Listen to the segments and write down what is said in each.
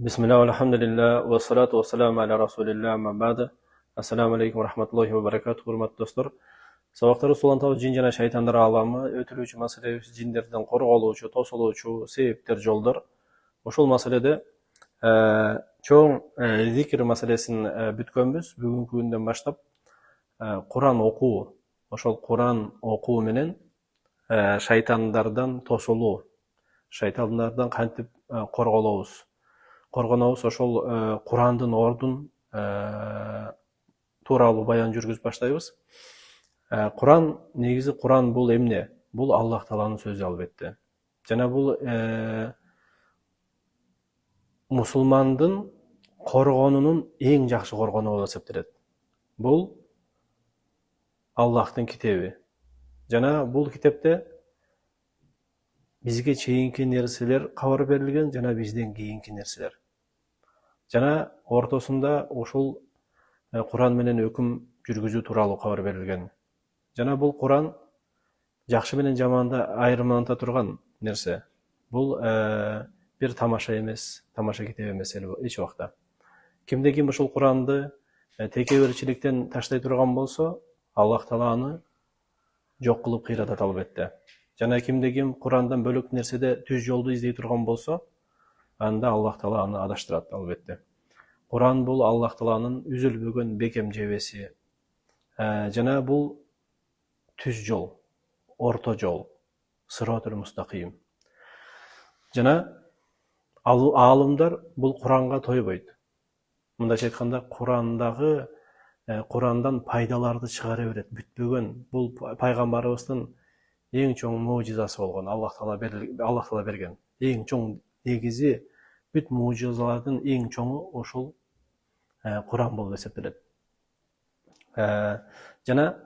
Bismillah, alhamdulillah, wa salatu wa salamu ala rasulillah, amma ba'da. Assalamu alaikum wa rahmatullahi wa barakatuh, hurmatly dostlar. Sabaqtары Сулантау жин жана шайтандар аламы, өтүлүүчү маселе жиндерден корголуучу, тосулуучу себептер, жолдор. Ошол маселеде чоң зикир маселесин бүткөнбүз. Бүгүнкү күндөн баштап Куран окуу, ошол Куран окуу менен шайтандардан тосулуу, шайтандардан кантип коргонобуз, ошол Курандын ордун тууралуу баян жүргүзүп баштайбыз. Негизи Куран бул эмне? Бул Аллах Тааланын сөзү албетте. Жана бул мусулмандын коргонунун эң жакшы коргону болуп эсептелет. Бул Аллахтын китеби. Жана бул китепте бизге чейинки нерселер кабар берилген, жана бизден кийинки нерселер. Жана ортосунда ушул Куран менен өкүм жүргүзүү тууралуу кабар берилген. Жана бул Куран жакшы менен жаманды айырмаланта турган нерсе. Бул бир тамаша эмес, тамаша китеп эмес эч убакта. Кимде ким ушул Куранды текеберчиликтен таштай турган болсо, Аллах Таала аны жок кылып кыйратат албетте. Жана кимде ким Курандан бөлөк нерседе түз жолду издей турган болсо, анда Аллах Таала аны адаштырат албетте. Куран бул Аллах Тааланын үзүлбөгөн бекем жебеси. Жана бул түз жол, орто жол, сыратул мустаким. Жана аалымдар бул Куранга тойбойт. Мындайча айтканда, Курандан пайдаларды чыгара берет, бүтпөгөн. Бул пайгамбарыбыздын эң чоң мужизасы болгон, Аллах Таала берген. Эң чоң негизи, бүт мужизалардын эң чоңу ошол Куран болуп эсептелет. Жана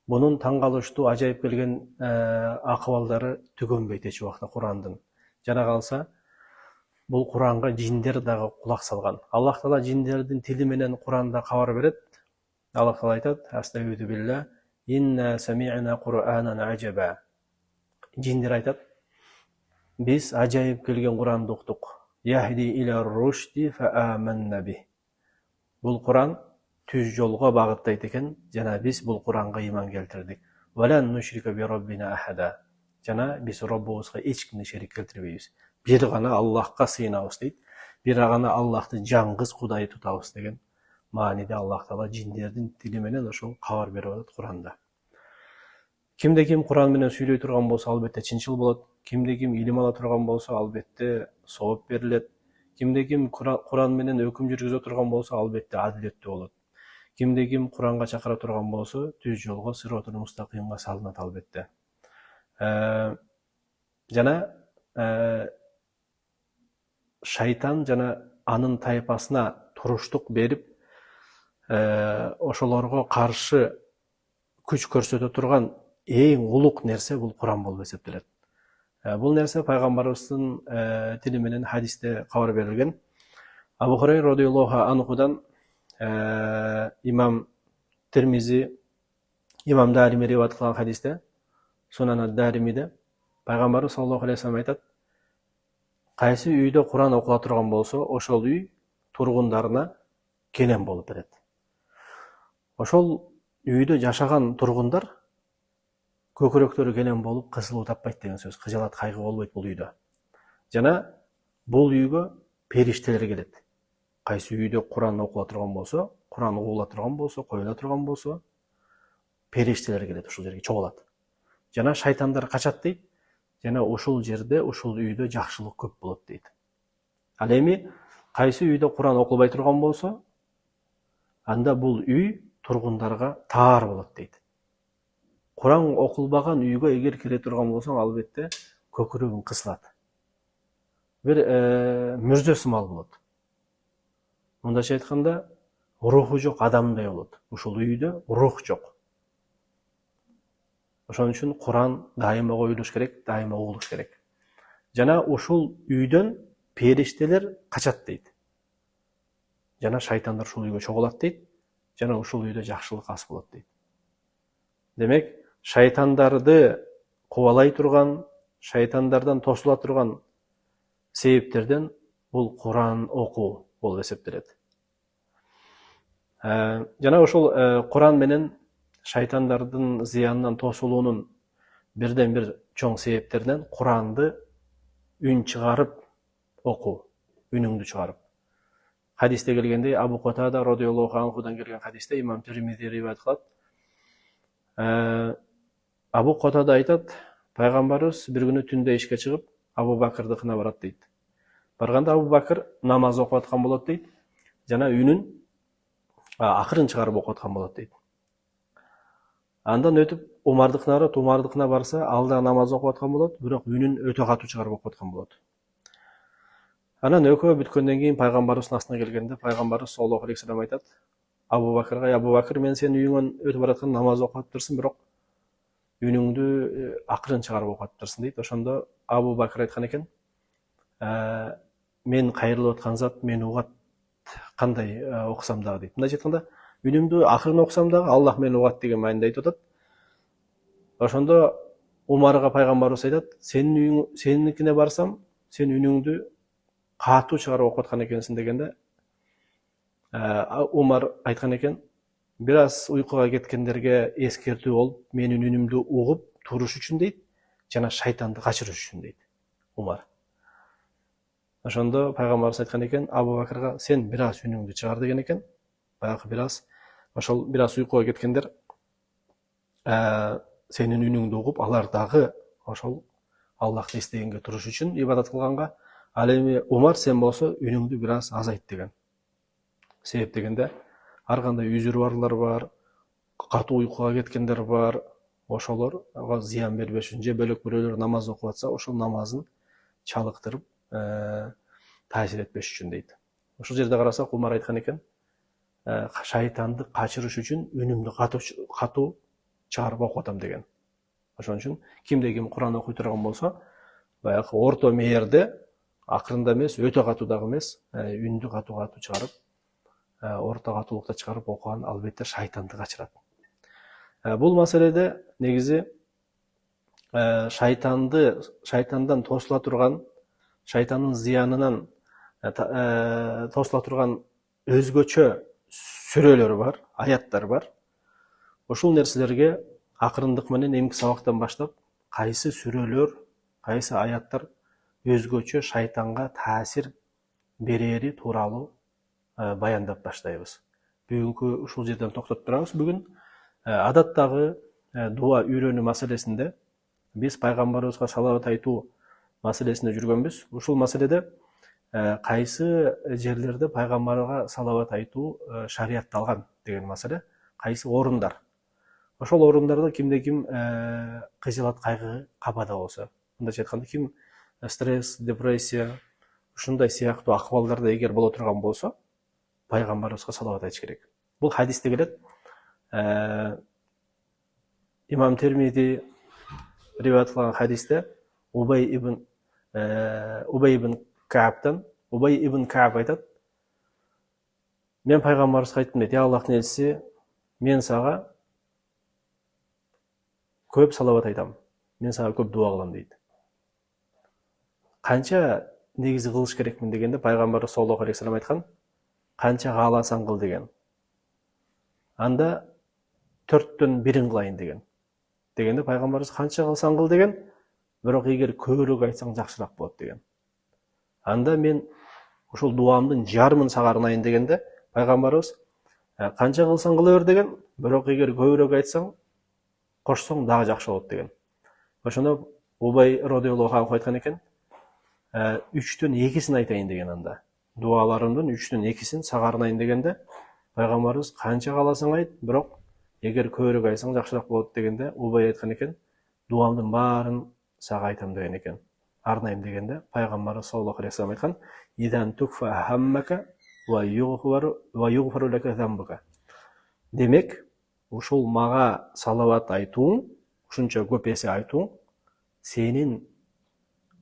бунун таң калыштуу, ажайып келген акыбалдары түгөнбөйт эч убакта Курандын. Жана калса, бул Куранга жиндер дагы кулак салган. Аллах Таала жиндердин тили менен Куранда кабар берет. Аллах Таала айтат: "Астагфиру билла, инна сами'на Кур'анан ажаба." Жиндер айтат: "Биз ажайып келген Куранды уктук. Яхди иля рушди фа аманна бих." Бул Куран түз жолго багыттайт экен, жана биз бул Куранга иман келтирдик. Валан нушрика би раббина ахада. Жана биз Роббубузга эч кимди шерик келтирбейбиз. Бир гана Аллахка сыйынабыз дейт. Бир гана Аллахты жаңгыз Кудай тутабыз деген мааниде Аллах Таала жиндердин тили менен ошол кабар берип атат Куранда. Кимде ким Куран менен сүйлөй турган болсо, албетте чынчыл болот. Кимде ким илим ала турган болсо, албетте сооп берилет. Кимде ким Куран менен өкүм жүргүзө турган болсо, албетте адилеттүү болот. Кимде ким Куранга чакыра турган болсо, түз жолго, сыратул мустакимге салынат албетте. Жана шайтан жана анын тайпасына туруштук берип, ошолорго каршы күч көрсөтө турган эң улук нерсе бул Куран болуп эсептелет. Бул нерсе пайгамбарыбыздын тили менен хадисте кабар берилген. Абу Хурайра радыйаллаху анхудан имам Тирмизи, имам Дарими риваят кылган хадисте, Сунан Даримиде пайгамбарыбыз саллаллаху алейхи вассалам айтат: "Кайсы үйдө Куран окула турган болсо, ошол үй тургундарына келем болуп берет." Ошол үйдө жашаган тургундар көкүрөктөрү келем болуп кысылуу таппайт деген сөз. Кыжалат, кайгы болбойт бул үйдө. Жана бул үйгө периштелер келет. Кайсы үйдө Куран окула турган болсо, Куран угула турган болсо, коюла турган болсо, периштелер келет, ушул жерге чогулат. Жана шайтандар качат дейт. Жана ушул жерде, ушул үйдө жакшылык көп болот дейт. Ал эми кайсы үйдө Куран окулбай турган болсо, анда бул үй тургундарга таар болот дейт. Куран окулбаган үйгө эгер кире турган болсоң, албетте көкүрөгүң кысылат. Бир мүрзө сымал болот. Мындайча айтканда, руху жок адамдай болот. Ушул үйдө рух жок. Ошон үчүн Куран дайыма коюлуш керек, дайыма угулуш керек. Жана ушул үйдөн периштелер качат дейт. Жана шайтандар ушул үйгө чогулат дейт. Жана ушул үйдө жакшылык аз болот дейт. Демек, шайтандарды кубалай турган, шайтандардан тосула турган себептерден бул Куран окуу болуп эсептелет. Жана ошол Куран менен шайтандардын зыянынан тосулуунун бирден бир чоң себептеринен Куранды үн чыгарып окуу, үнүңдү чыгарып. Хадисте келгендей, Абу Катада радиаллаху анхудан келген хадисте имам Тирмизи риваят кылат. Абу Катада айтат, пайгамбарыбыз бир күнү түндө ишке чыгып, Абу Бакырдыкына барат дейт. Барганда Абу Бакыр намаз окуп аткан болот дейт, жана үнүн акырын чыгарып окуп аткан болот дейт. Андан өтүп Умардыкына барат, Умардыкына барса, ал да намаз окуп аткан болот, бирок үнүн өтө катуу чыгарып окуп аткан болот. Анан экөө бүткөндөн кийин пайгамбарыбыздын астына келгенде, пайгамбарыбыз саллаллаху алейхи вассалам айтат, Абу Бакырга, Абу Бакыр, мен сенин үйүңөн өтүп бараткан намаз окуп атыптырсың, бирок үнүңдү акырын чыгарып окуп атыптырсың дейт. Ошондо Абу Бакыр айткан экен, мен кайрылып аткан зат мени угат, кандай окусам дагы дейт. Мындайча айтканда, үнүмдү акырын окусам дагы Аллах мени угат деген маанинде айтып атат. Ошондо Умарга пайгамбарыбыз айтат, сениникине барсам, сен үнүңдү катуу чыгарып окуп аткан экенсиң дегенде, Умар айткан экен, бир аз уйкуга кеткендерге эскертүү болуп, менин үнүмдү угуп туруш үчүн дейт, жана шайтанды качырыш үчүн дейт Умар. Ошондо пайгамбарыбыз айткан экен, Абу Бакырга, сен бир аз үнүңдү чыгар деген экен. Баягы бир аз уйкуга кеткендер сенин үнүңдү угуп, алар дагы ошол Аллахты эстегенге туруш үчүн ибадат кылганга, ал эми Умар сен болсо үнүңдү бир аз азайт деген. Себеп дегенде, ар кандай үзүрү барлар бар, катуу уйкуга кеткендер бар, ошолорго зыян бербеш үчүн, же бөлөк бирөөлөр намаз окуп атса, ошол намазын чалыктырып, таасир этпеш үчүн дейт. Ошол жерде карасак, Умар айткан экен, шайтанды качырыш үчүн үнүмдү катуу чыгарып окуп атам деген. Ошон үчүн кимде ким Куран окуй турган болсо, баягы орто мээрде, акырында эмес, өтө катуу дагы эмес, үндү катуу чыгарып, орто катуулукта чыгарып окуган албетте шайтанды качырат. Бул маселеде негизи шайтандан тосула турган, шайтандын зыянынан тосула турган өзгөчө сүрөлөр бар, аяттар бар. Ушул нерселерге акырындык менен эмки сабактан баштап, кайсы сүрөлөр, кайсы аяттар өзгөчө шайтанга таасир берери тууралуу баяндап баштайбыз. Бүгүнкү ушул жерден токтоп турабыз. Бүгүн адаттагы дуа үйрөнүү маселесинде биз пайгамбарыбызга салават айтуу маселесинде жүргөнбүз. Ушул маселеде кайсы жерлерде пайгамбарга салават айтуу шариятталган деген маселе, кайсы орундар. Ошол орундарда кимде ким кыжылат, кайгы, кабада болсо, мындайча айтканда, ким стресс, депрессия, ушундай сыяктуу акыбалдарда эгер боло турган болсо, пайгамбарыбызга салават айтыш керек. Бул хадисте келет. Имам Тирмизи риваят кылган хадисте Убай ибн Кааб айтат, мен пайгамбарыбызга айттым дейт, Аллахтын элчиси, мен сага көп салават айтам, мен сага көп дуа кылам дейт. Канча негизи кылыш керекмин дегенде, пайгамбарыбыз саллаллаху алейхи вассалам айткан, канча кааласаң кыл деген. Анда 4төн 1-ин кылайын деген. Дегенде пайгамбарыбыз канча кылсаң кыл деген, бирок эгер көбүрөөк айтсаң жакшыраак болот деген. Анда мен ушул дуамдын жарымын сага арнайын дегенде, пайгамбарыбыз канча кылсаң кыла бер деген, бирок эгер көбүрөөк айтсаң, кошсоң дагы жакшы болот деген. Ошондо Убай радиаллаху анху айткан экен, 3төн 2син айтайын деген анда. Дуаларымдын 3төн 2син сага арнайын дегенде, пайгамбарыбыз канча кааласаң айт, бирок эгер көбүрөөк айтсаң жакшыраак болот дегенде, Убай айткан экен, дуамдын баарын сага айтам деген экен. Арнайым дегенде, пайгамбарыбыз саллаллаху алейхи вассалам айткан, "Идан tukfa хаммака ва югфару лака замбука". Демек, ушул мага салават айтууң, ушунча көп эсе айтууң, сенин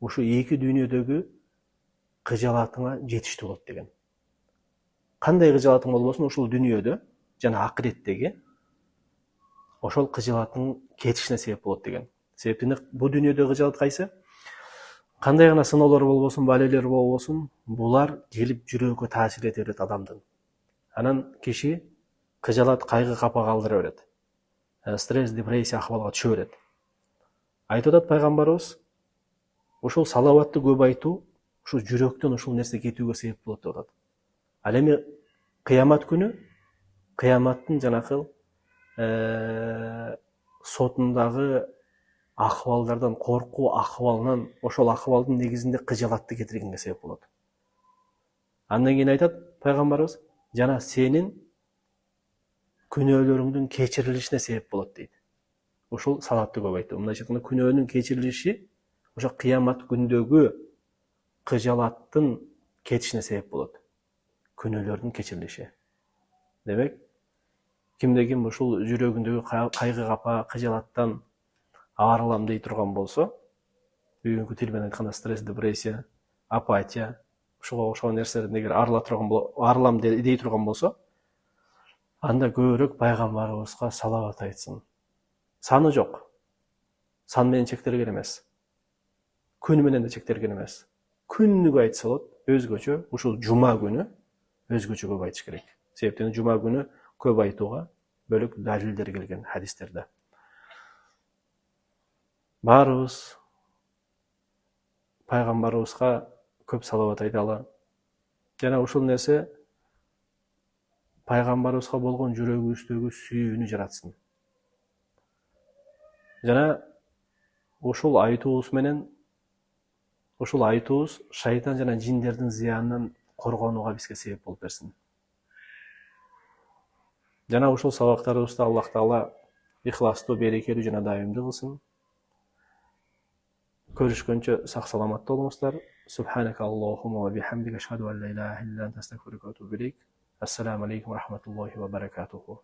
ушу эки дүйнөдөгү кыжалатыңа жетиштүү болот деген. Кандай кыжалатың болбосун, ушул дүйнөдө жана акыреттеги ошол кыжалатың кетишине себеп болот деген. Себептен бул дүйнөдөгү кыжалат кайсы? кандай гана сыноолор болбосун, балелер болбосун, булар келип жүрөккө таасир эте берет адамдын. Анан киши кыжалат, кайгы капа калдыра берет. Стресс, депрессия акыбалга түшө берет. Айтып атат пайгамбарыбыз, ушул салаватты көп айтуу, ушул жүрөктөн ушул нерсе кетүүгө себеп болот деп атат. Ал эми кыямат күнү, кыяматтын жанакы сотундагы акыбалдардан, коркуу акыбалынан, ошол акыбалдын негизинде кыжалатты кетиргенге себеп болот. Андан кийин айтат пайгамбарыбыз, жана сенин күнөөлөрүңдүн кечирилишине себеп болот дейт. Ушул салатты көп айтуу. Мындайча айтканда күнөөнүн кечирилиши ошо кыямат күндөгү кыжалаттын кетишине себеп болот. Күнөөлөрдүн кечирилиши. Демек, кимде ким ушул жүрөгүндөгү кайгы капа, кыжалаттан арылам дей турган болсо, бүгүнкү тил менен айтканда стресс, депрессия, апатия, ушуга окшогон нерселерден эгер арылам дей турган болсо, анда көбүрөөк пайгамбарыбызга салават айтсын. Саны жок. Сан менен чектелген эмес. Күн менен да чектелген эмес. Күнүгө айтса болот, өзгөчө ушул жума күнү өзгөчө көп айтыш керек. Себептен жума күнү көп айтууга бөлөк далилдер келген хадистерде. Баарыбыз пайгамбарыбызга көп салават айталы. Жана ушул нерсе пайгамбарыбызга болгон жүрөгүбүздөгү сүйүүнү жаратсын. Жана ушул айтуубуз менен, ушул айтуубуз шайтан жана жиндердин зыянынан коргонууга бизге себеп болуп берсин. Жана ушул сабактарыбызды Аллах Таала ихластуу, берекелүү жана дайымдуу кылсын. Көрүшкөнчө сак саламатта болуңуздар. Субханака Аллахумма ва бихамдика ашхаду ан ла илаха илля анта астагфирука ва атубу илейк. Ассаламу алейкум ва рахматуллахи ва баракатуху.